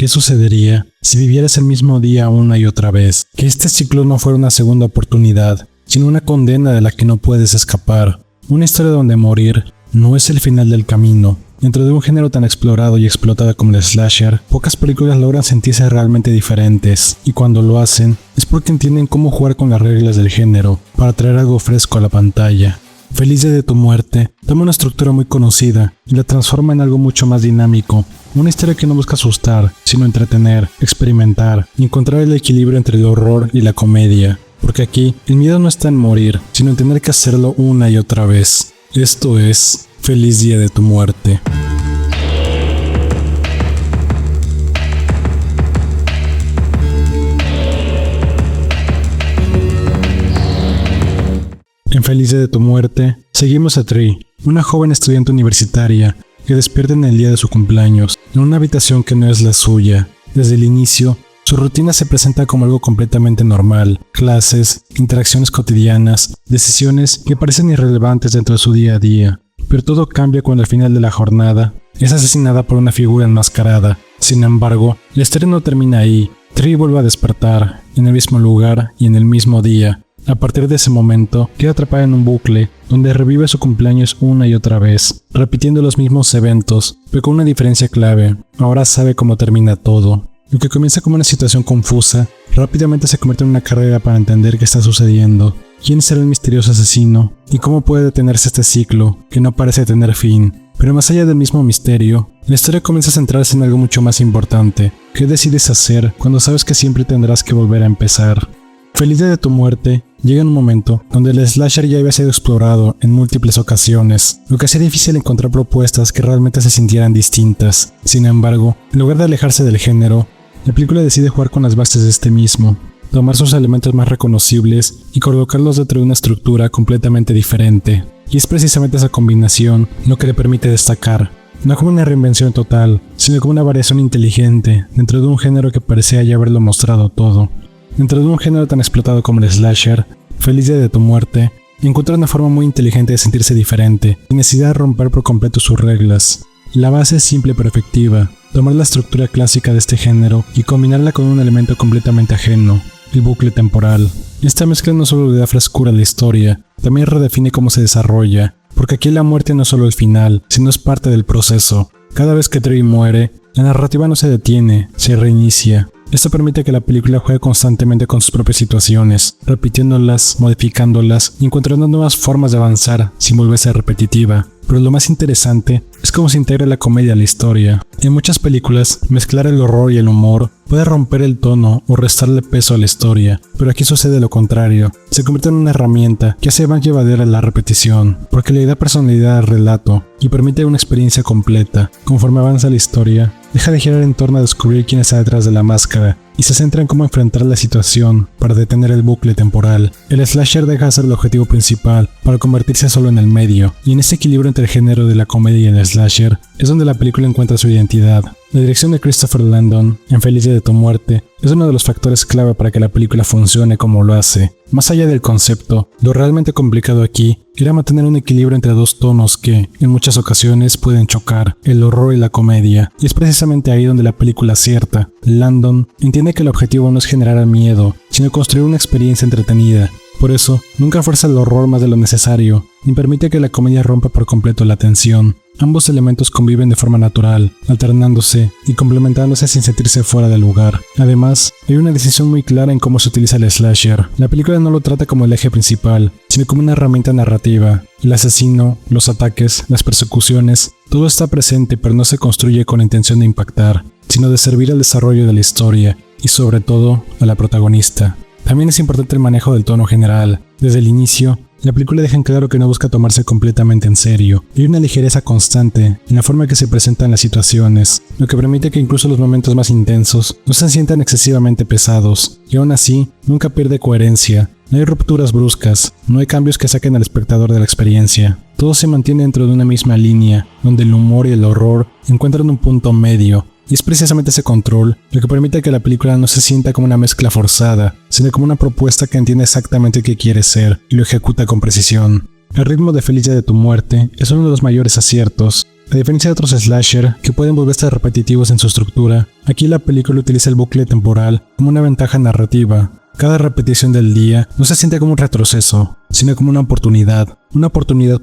¿Qué sucedería si vivieras el mismo día una y otra vez? Que este ciclo no fuera una segunda oportunidad, sino una condena de la que no puedes escapar. Una historia donde morir no es el final del camino. Dentro de un género tan explorado y explotado como el slasher, pocas películas logran sentirse realmente diferentes, y cuando lo hacen, es porque entienden cómo jugar con las reglas del género para traer algo fresco a la pantalla. Feliz Día de tu Muerte toma una estructura muy conocida y la transforma en algo mucho más dinámico. Una historia que no busca asustar, sino entretener, experimentar y encontrar el equilibrio entre el horror y la comedia. Porque aquí, el miedo no está en morir, sino en tener que hacerlo una y otra vez. Esto es Feliz Día de tu Muerte. En Feliz Día de tu Muerte, seguimos a Tree, una joven estudiante universitaria que despierta en el día de su cumpleaños, en una habitación que no es la suya. Desde el inicio, su rutina se presenta como algo completamente normal: clases, interacciones cotidianas, decisiones que parecen irrelevantes dentro de su día a día. Pero todo cambia cuando al final de la jornada es asesinada por una figura enmascarada. Sin embargo, la historia no termina ahí. Tree vuelve a despertar, en el mismo lugar y en el mismo día. A partir de ese momento, queda atrapada en un bucle donde revive su cumpleaños una y otra vez, repitiendo los mismos eventos, pero con una diferencia clave: ahora sabe cómo termina todo. Lo que comienza como una situación confusa, rápidamente se convierte en una carrera para entender qué está sucediendo, quién será el misterioso asesino y cómo puede detenerse este ciclo que no parece tener fin. Pero más allá del mismo misterio, la historia comienza a centrarse en algo mucho más importante: ¿qué decides hacer cuando sabes que siempre tendrás que volver a empezar? Feliz Día de tu Muerte llega en un momento donde el slasher ya había sido explorado en múltiples ocasiones, lo que hacía difícil encontrar propuestas que realmente se sintieran distintas. Sin embargo, en lugar de alejarse del género, la película decide jugar con las bases de este mismo, tomar sus elementos más reconocibles y colocarlos dentro de una estructura completamente diferente. Y es precisamente esa combinación lo que le permite destacar, no como una reinvención total, sino como una variación inteligente dentro de un género que parecía ya haberlo mostrado todo. Dentro de un género tan explotado como el slasher, Feliz Día de tu Muerte encuentra una forma muy inteligente de sentirse diferente, sin necesidad de romper por completo sus reglas. La base es simple pero efectiva: tomar la estructura clásica de este género y combinarla con un elemento completamente ajeno, el bucle temporal. Esta mezcla no solo le da frescura a la historia, también redefine cómo se desarrolla, porque aquí la muerte no es solo el final, sino es parte del proceso. Cada vez que Tree muere, la narrativa no se detiene, se reinicia. Esto permite que la película juegue constantemente con sus propias situaciones, repitiéndolas, modificándolas y encontrando nuevas formas de avanzar sin volverse repetitiva. Pero lo más interesante es cómo se integra la comedia a la historia. En muchas películas, mezclar el horror y el humor puede romper el tono o restarle peso a la historia, pero aquí sucede lo contrario. Se convierte en una herramienta que hace más llevadera la repetición, porque le da personalidad al relato y permite una experiencia completa. Conforme avanza la historia, deja de girar en torno a descubrir quién está detrás de la máscara y se centra en cómo enfrentar la situación para detener el bucle temporal. El slasher deja de ser el objetivo principal para convertirse solo en el medio, y en ese equilibrio entre el género de la comedia y el slasher es donde la película encuentra su identidad. La dirección de Christopher Landon en Feliz Día de tu Muerte es uno de los factores clave para que la película funcione como lo hace. Más allá del concepto, lo realmente complicado aquí era mantener un equilibrio entre dos tonos que, en muchas ocasiones, pueden chocar: el horror y la comedia. Y es precisamente ahí donde la película acierta. Landon entiende que el objetivo no es generar miedo, sino construir una experiencia entretenida. Por eso, nunca fuerza el horror más de lo necesario, ni permite que la comedia rompa por completo la tensión. Ambos elementos conviven de forma natural, alternándose y complementándose sin sentirse fuera de lugar. Además, hay una decisión muy clara en cómo se utiliza el slasher. La película no lo trata como el eje principal, sino como una herramienta narrativa. El asesino, los ataques, las persecuciones, todo está presente, pero no se construye con la intención de impactar, sino de servir al desarrollo de la historia y, sobre todo, a la protagonista. También es importante el manejo del tono general. Desde el inicio, la película deja en claro que no busca tomarse completamente en serio. Hay una ligereza constante en la forma en que se presentan las situaciones, lo que permite que incluso los momentos más intensos no se sientan excesivamente pesados, y aún así, nunca pierde coherencia. No hay rupturas bruscas, no hay cambios que saquen al espectador de la experiencia. Todo se mantiene dentro de una misma línea, donde el humor y el horror encuentran un punto medio. Y es precisamente ese control lo que permite que la película no se sienta como una mezcla forzada, sino como una propuesta que entiende exactamente qué quiere ser y lo ejecuta con precisión. El ritmo de Feliz Día de tu Muerte es uno de los mayores aciertos. A diferencia de otros slasher que pueden volverse repetitivos en su estructura, aquí la película utiliza el bucle temporal como una ventaja narrativa. Cada repetición del día no se siente como un retroceso, sino como una oportunidad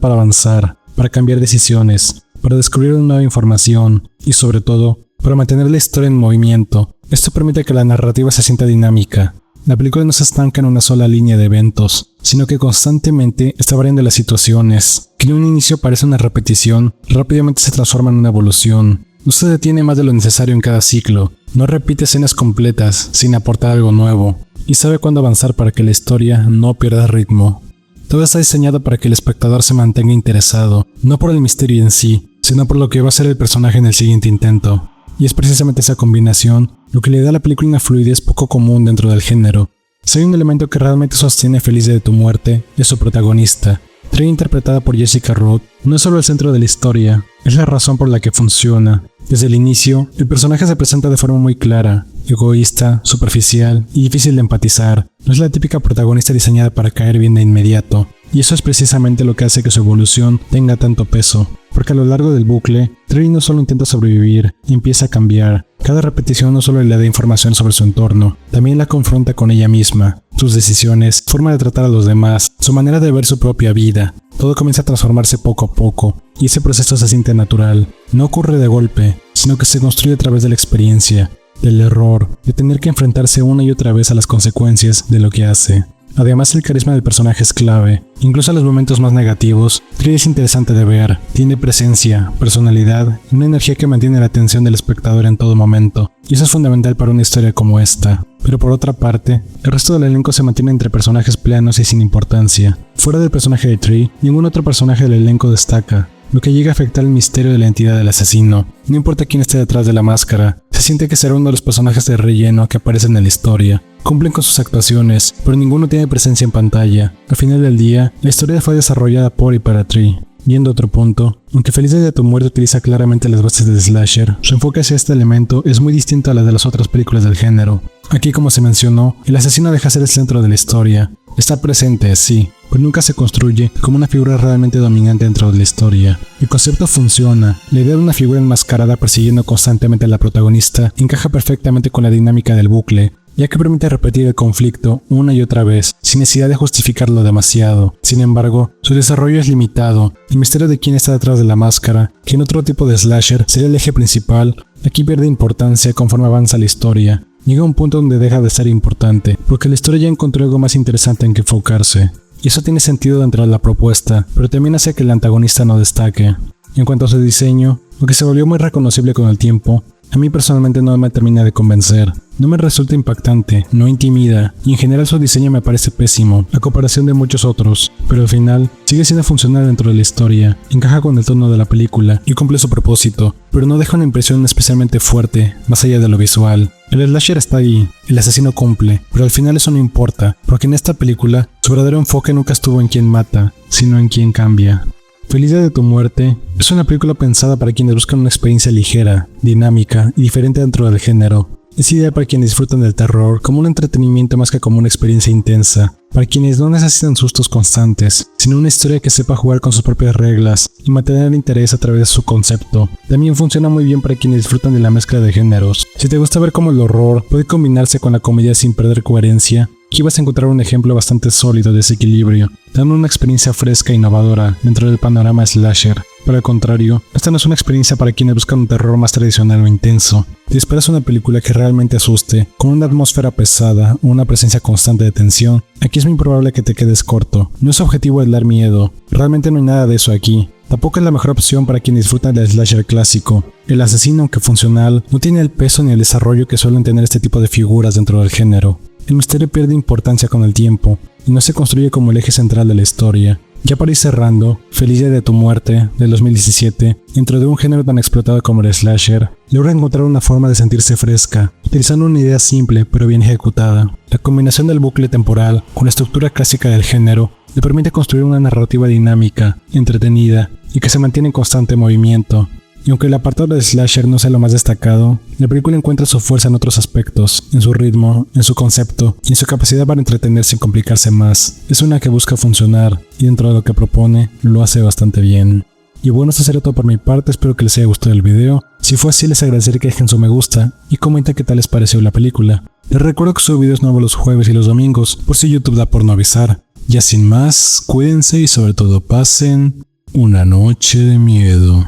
para avanzar, para cambiar decisiones, para descubrir una nueva información y sobre todo, para mantener la historia en movimiento. Esto permite que la narrativa se sienta dinámica. La película no se estanca en una sola línea de eventos, sino que constantemente está variando las situaciones, que en un inicio parece una repetición, rápidamente se transforma en una evolución. No se detiene más de lo necesario en cada ciclo, no repite escenas completas sin aportar algo nuevo, y sabe cuándo avanzar para que la historia no pierda ritmo. Todo está diseñado para que el espectador se mantenga interesado, no por el misterio en sí, sino por lo que va a ser el personaje en el siguiente intento. Y es precisamente esa combinación lo que le da a la película una fluidez poco común dentro del género. Si hay un elemento que realmente sostiene Feliz Día de tu Muerte, es su protagonista. Trey, interpretada por Jessica Rothe, no es solo el centro de la historia, es la razón por la que funciona. Desde el inicio, el personaje se presenta de forma muy clara, egoísta, superficial y difícil de empatizar. No es la típica protagonista diseñada para caer bien de inmediato, y eso es precisamente lo que hace que su evolución tenga tanto peso. Porque a lo largo del bucle, Trey no solo intenta sobrevivir, empieza a cambiar. Cada repetición no solo le da información sobre su entorno, también la confronta con ella misma, sus decisiones, forma de tratar a los demás, su manera de ver su propia vida. Todo comienza a transformarse poco a poco, y ese proceso se siente natural. No ocurre de golpe, sino que se construye a través de la experiencia, del error, de tener que enfrentarse una y otra vez a las consecuencias de lo que hace. Además, el carisma del personaje es clave. Incluso en los momentos más negativos, Trey es interesante de ver, tiene presencia, personalidad y una energía que mantiene la atención del espectador en todo momento. Y eso es fundamental para una historia como esta. Pero por otra parte, el resto del elenco se mantiene entre personajes planos y sin importancia. Fuera del personaje de Trey, ningún otro personaje del elenco destaca, lo que llega a afectar el misterio de la identidad del asesino. No importa quién esté detrás de la máscara, se siente que será uno de los personajes de relleno que aparecen en la historia. Cumplen con sus actuaciones, pero ninguno tiene presencia en pantalla. Al final del día, la historia fue desarrollada por y para Trey. Yendo a otro punto, aunque Feliz Día de tu Muerte utiliza claramente las bases de slasher, su enfoque hacia este elemento es muy distinto a la de las otras películas del género. Aquí, como se mencionó, el asesino deja ser el centro de la historia. Está presente, sí, pero nunca se construye como una figura realmente dominante dentro de la historia. El concepto funciona, la idea de una figura enmascarada persiguiendo constantemente a la protagonista encaja perfectamente con la dinámica del bucle, ya que permite repetir el conflicto una y otra vez, sin necesidad de justificarlo demasiado. Sin embargo, su desarrollo es limitado. El misterio de quién está detrás de la máscara, que en otro tipo de slasher sería el eje principal, aquí pierde importancia conforme avanza la historia. Llega a un punto donde deja de ser importante, porque la historia ya encontró algo más interesante en que enfocarse. Y eso tiene sentido dentro de la propuesta, pero también hace que el antagonista no destaque. En cuanto a su diseño, aunque se volvió muy reconocible con el tiempo, a mí personalmente no me termina de convencer. No me resulta impactante, no intimida, y en general su diseño me parece pésimo, a comparación de muchos otros, pero al final sigue siendo funcional dentro de la historia, encaja con el tono de la película y cumple su propósito, pero no deja una impresión especialmente fuerte, más allá de lo visual. El slasher está ahí, el asesino cumple, pero al final eso no importa, porque en esta película su verdadero enfoque nunca estuvo en quién mata, sino en quién cambia. Feliz Día de tu Muerte es una película pensada para quienes buscan una experiencia ligera, dinámica y diferente dentro del género. Es ideal para quienes disfrutan del terror como un entretenimiento más que como una experiencia intensa, para quienes no necesitan sustos constantes, sino una historia que sepa jugar con sus propias reglas y mantener el interés a través de su concepto. También funciona muy bien para quienes disfrutan de la mezcla de géneros. Si te gusta ver cómo el horror puede combinarse con la comedia sin perder coherencia, aquí vas a encontrar un ejemplo bastante sólido de ese equilibrio, dando una experiencia fresca e innovadora dentro del panorama slasher. Por el contrario, esta no es una experiencia para quienes buscan un terror más tradicional o intenso. Si esperas una película que realmente asuste, con una atmósfera pesada o una presencia constante de tensión, aquí es muy probable que te quedes corto. No es objetivo el dar miedo, realmente no hay nada de eso aquí. Tampoco es la mejor opción para quienes disfrutan del slasher clásico. El asesino, aunque funcional, no tiene el peso ni el desarrollo que suelen tener este tipo de figuras dentro del género. El misterio pierde importancia con el tiempo y no se construye como el eje central de la historia. Ya para ir cerrando, Feliz Día de tu Muerte, del 2017, dentro de un género tan explotado como el slasher, logra encontrar una forma de sentirse fresca, utilizando una idea simple pero bien ejecutada. La combinación del bucle temporal con la estructura clásica del género le permite construir una narrativa dinámica, entretenida y que se mantiene en constante movimiento. Y aunque el apartado de slasher no sea lo más destacado, la película encuentra su fuerza en otros aspectos, en su ritmo, en su concepto y en su capacidad para entretener sin complicarse más. Es una que busca funcionar y dentro de lo que propone, lo hace bastante bien. Y bueno, esto sería todo por mi parte, espero que les haya gustado el video. Si fue así, les agradeceré que dejen su me gusta y comenten qué tal les pareció la película. Les recuerdo que subo videos nuevos los jueves y los domingos, por si YouTube da por no avisar. Ya sin más, cuídense y sobre todo pasen una noche de miedo.